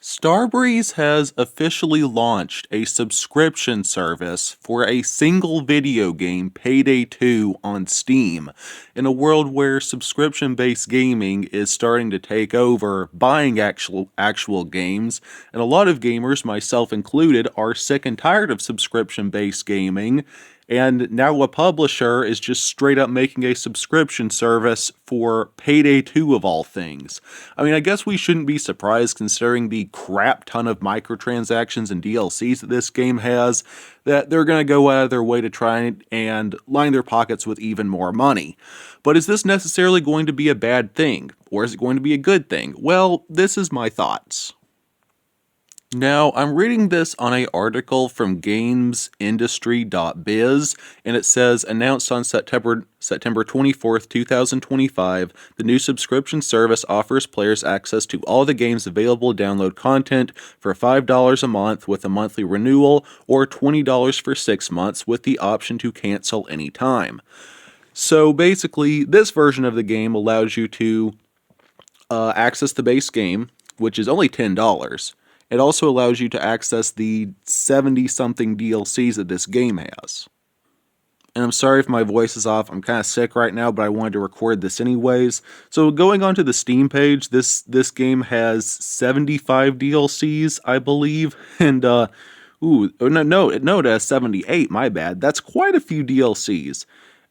Starbreeze has officially launched a subscription service for a single video game, Payday 2, on Steam, in a world where subscription-based gaming is starting to take over buying actual games, and a lot of gamers, myself included, are sick and tired of subscription-based gaming. And now a publisher is just straight up making a subscription service for Payday 2 of all things. I mean, I guess we shouldn't be surprised considering the crap ton of microtransactions and DLCs that this game has, that they're going to go out of their way to try and line their pockets with even more money. But is this necessarily going to be a bad thing? Or is it going to be a good thing? Well, this is my thoughts. Now, I'm reading this on an article from gamesindustry.biz, and it says, announced on September 24th, 2025, the new subscription service offers players access to all the game's available download content for $5 a month with a monthly renewal, or $20 for 6 months with the option to cancel anytime. So basically, this version of the game allows you to access the base game, which is only $10. It also allows you to access the 70-something DLCs that this game has. And I'm sorry if my voice is off, I'm kind of sick right now, but I wanted to record this anyways. So going on to the Steam page, this game has 75 DLCs, I believe, and it has 78, my bad. That's quite a few DLCs.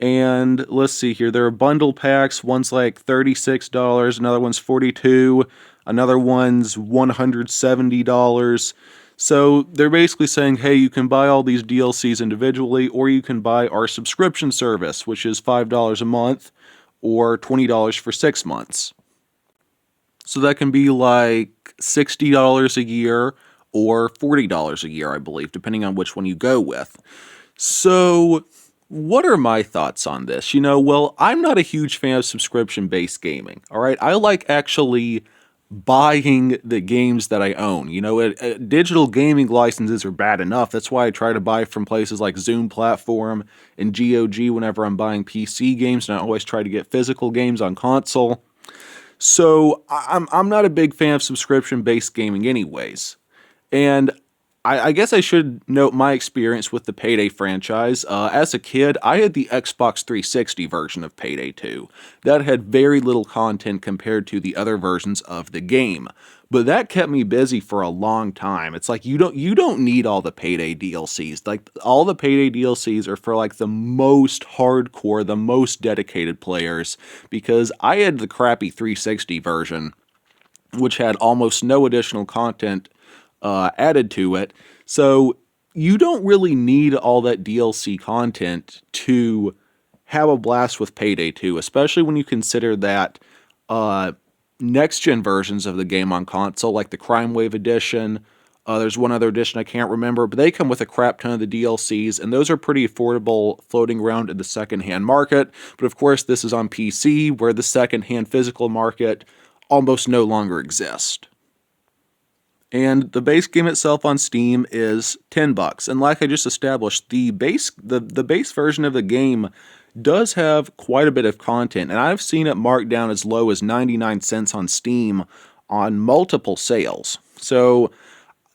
And let's see here, there are bundle packs, one's like $36, another one's $42, another one's $170. So they're basically saying, hey, you can buy all these DLCs individually, or you can buy our subscription service, which is $5 a month, or $20 for 6 months. So that can be like $60 a year, or $40 a year, I believe, depending on which one you go with. So what are my thoughts on this? Well, I'm not a huge fan of subscription-based gaming, all right? I like actually buying the games that I own. Digital gaming licenses are bad enough. That's why I try to buy from places like Zoom Platform and GOG whenever I'm buying PC games, and I always try to get physical games on console. So I'm not a big fan of subscription-based gaming anyways. And I guess I should note my experience with the Payday franchise. As a kid, I had the Xbox 360 version of Payday 2. That had very little content compared to the other versions of the game. But that kept me busy for a long time. It's like you don't need all the Payday DLCs. Like all the Payday DLCs are for like the most hardcore, the most dedicated players. Because I had the crappy 360 version, which had almost no additional content added to it, so you don't really need all that DLC content to have a blast with Payday 2, especially when you consider that next-gen versions of the game on console, like the Crime Wave edition, there's one other edition I can't remember, but they come with a crap ton of the DLCs, and those are pretty affordable floating around in the second-hand market, but of course this is on PC, where the second-hand physical market almost no longer exists. And the base game itself on Steam is $10. And like I just established, the base version of the game does have quite a bit of content. And I've seen it marked down as low as 99 cents on Steam on multiple sales. So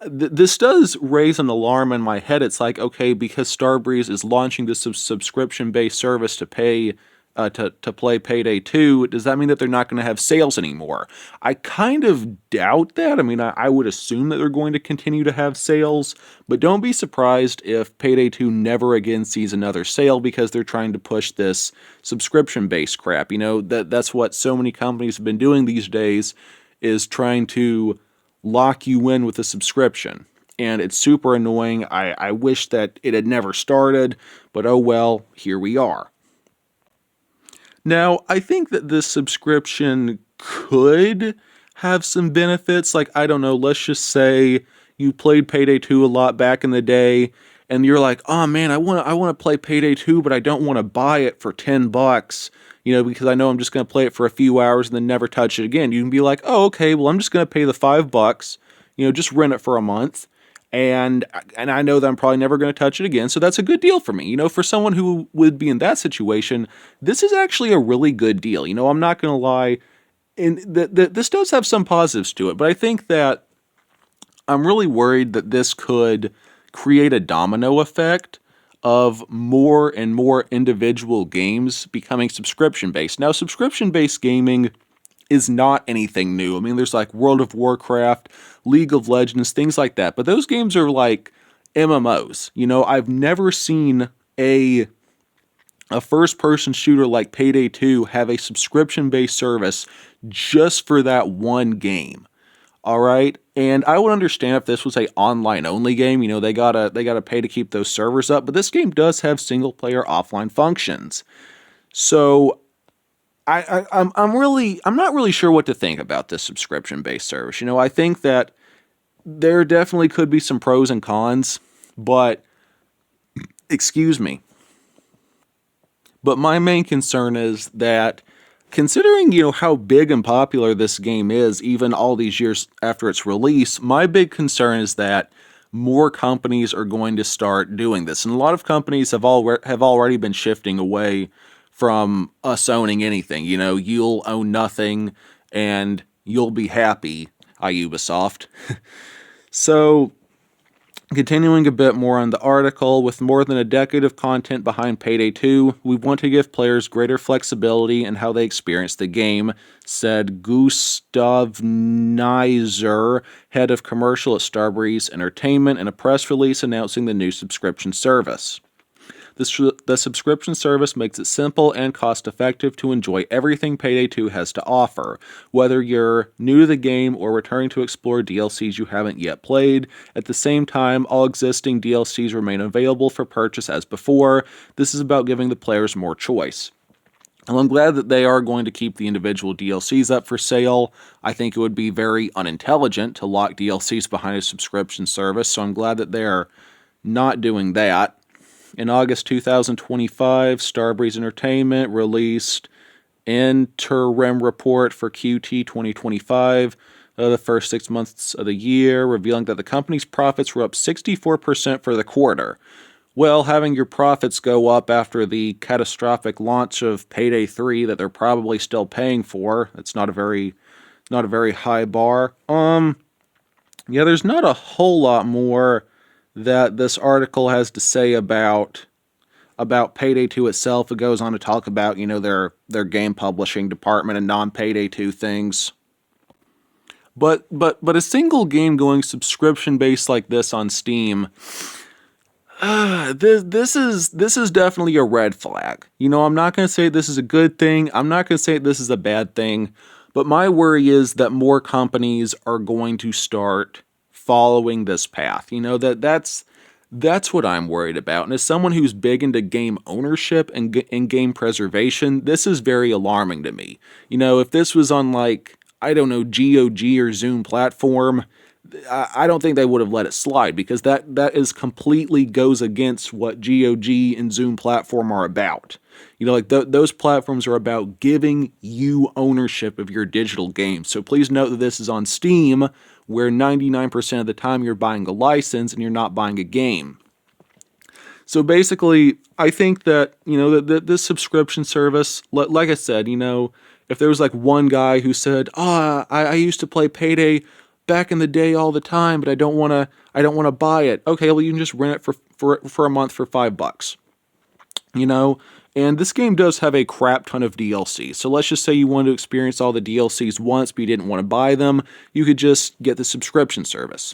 this does raise an alarm in my head. It's like, okay, because Starbreeze is launching this subscription-based service to pay to play Payday 2, does that mean that they're not going to have sales anymore? I kind of doubt that. I mean, I would assume that they're going to continue to have sales, but don't be surprised if Payday 2 never again sees another sale because they're trying to push this subscription-based crap. That's what so many companies have been doing these days, is trying to lock you in with a subscription. And it's super annoying. I wish that it had never started, but oh well, here we are. Now, I think that this subscription could have some benefits. Like, I don't know, let's just say you played Payday 2 a lot back in the day, and you're like, oh man, I want to play Payday 2, but I don't want to buy it for $10, because I know I'm just going to play it for a few hours and then never touch it again. You can be like, oh, okay, well, I'm just going to pay the $5, just rent it for a month. And I know that I'm probably never going to touch it again, so that's a good deal for me. For someone who would be in that situation, this is actually a really good deal. I'm not going to lie, and this does have some positives to it, but I think that I'm really worried that this could create a domino effect of more and more individual games becoming subscription-based. Now, subscription-based gaming is not anything new. I mean, there's like World of Warcraft, League of Legends, things like that. But those games are like MMOs. I've never seen a first-person shooter like Payday 2 have a subscription-based service just for that one game. All right, and I would understand if this was a online only game. They gotta pay to keep those servers up. But this game does have single player offline functions. So I'm not really sure what to think about this subscription based service. I think that there definitely could be some pros and cons, but excuse me. But my main concern is that considering, how big and popular this game is, even all these years after its release, my big concern is that more companies are going to start doing this. And a lot of companies have already been shifting away from us owning anything. You'll own nothing and you'll be happy, Ubisoft. So, continuing a bit more on the article, with more than a decade of content behind Payday 2, we want to give players greater flexibility in how they experience the game, said Gustav Neiser, head of commercial at Starbreeze Entertainment, in a press release announcing the new subscription service. The subscription service makes it simple and cost-effective to enjoy everything Payday 2 has to offer. Whether you're new to the game or returning to explore DLCs you haven't yet played, at the same time, all existing DLCs remain available for purchase as before. This is about giving the players more choice. And I'm glad that they are going to keep the individual DLCs up for sale. I think it would be very unintelligent to lock DLCs behind a subscription service, so I'm glad that they're not doing that. In August 2025, Starbreeze Entertainment released interim report for QT 2025, the first 6 months of the year, revealing that the company's profits were up 64% for the quarter. Well, having your profits go up after the catastrophic launch of Payday 3 that they're probably still paying for, that's not a very high bar. Yeah, there's not a whole lot more that this article has to say about Payday 2 itself. It goes on to talk about, their game publishing department and non-Payday 2 things. But a single game going subscription based like this on Steam, this is definitely a red flag. I'm not going to say this is a good thing. I'm not going to say this is a bad thing. But my worry is that more companies are going to start following this path. That's what I'm worried about. And as someone who's big into game ownership and game preservation, this is very alarming to me. If this was on GOG or Zoom platform, I don't think they would have let it slide, because that is completely goes against what GOG and Zoom platform are about. Those platforms are about giving you ownership of your digital games. So please note that this is on Steam, where 99% of the time you're buying a license and you're not buying a game. So basically, I think that, this subscription service, like I said, if there was one guy who said, I used to play Payday back in the day all the time, but I don't want to buy it. Okay, well, you can just rent it for a month for $5. And this game does have a crap ton of DLC. So let's just say you wanted to experience all the DLCs once, but you didn't want to buy them. You could just get the subscription service,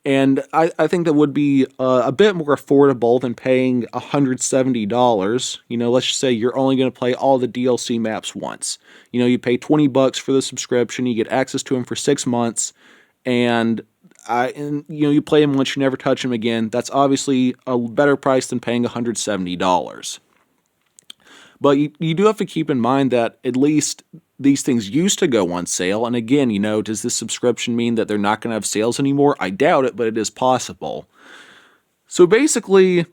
And I think that would be a bit more affordable than paying $170. Let's just say you're only going to play all the DLC maps once. You pay $20 for the subscription, you get access to them for 6 months, and you play them once, you never touch them again. That's obviously a better price than paying $170. But you do have to keep in mind that at least these things used to go on sale. And again, does this subscription mean that they're not going to have sales anymore? I doubt it, but it is possible. So basically,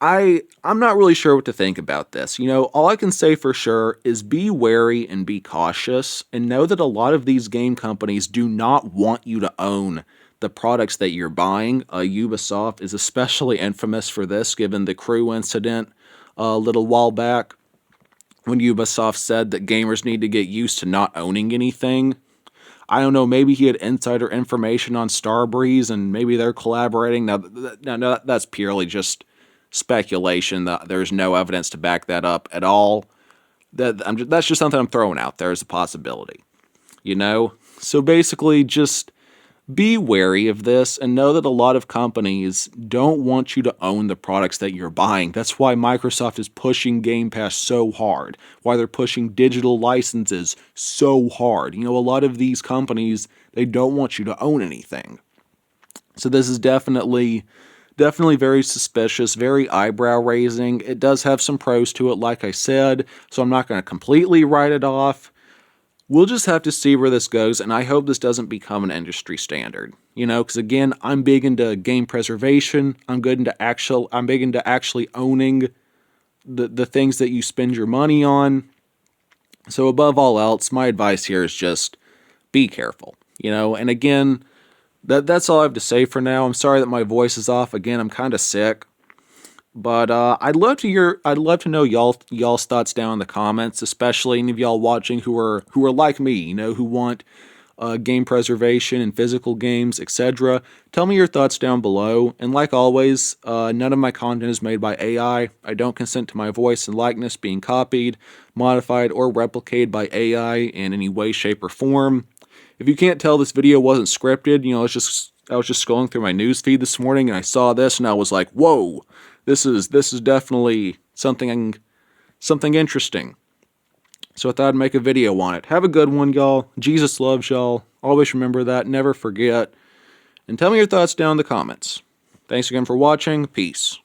I'm not really sure what to think about this. All I can say for sure is be wary and be cautious, and know that a lot of these game companies do not want you to own the products that you're buying. Ubisoft is especially infamous for this, given the Crew incident a little while back, when Ubisoft said that gamers need to get used to not owning anything. I don't know, maybe he had insider information on Starbreeze and maybe they're collaborating. Now, that's purely just speculation. There's no evidence to back that up at all. That's just something I'm throwing out there as a possibility. So basically, just be wary of this and know that a lot of companies don't want you to own the products that you're buying. That's why Microsoft is pushing Game Pass so hard, why they're pushing digital licenses so hard. A lot of these companies, they don't want you to own anything. So this is definitely very suspicious, very eyebrow raising. It does have some pros to it, like I said, so I'm not going to completely write it off. We'll just have to see where this goes, and I hope this doesn't become an industry standard. Because again, I'm big into game preservation. I'm big into actually owning the things that you spend your money on. So above all else, my advice here is just be careful. And again, that's all I have to say for now. I'm sorry that my voice is off. Again, I'm kind of sick. But I'd love to know y'all's thoughts down in the comments, especially any of y'all watching who are like me, who want game preservation and physical games, etc. Tell me your thoughts down below. And like always, none of my content is made by AI. I don't consent to my voice and likeness being copied, modified, or replicated by AI in any way, shape, or form. If you can't tell, this video wasn't scripted. I was just scrolling through my news feed this morning and I saw this and I was like, whoa. This is definitely something interesting. So I thought I'd make a video on it. Have a good one, y'all. Jesus loves y'all. Always remember that. Never forget. And tell me your thoughts down in the comments. Thanks again for watching. Peace.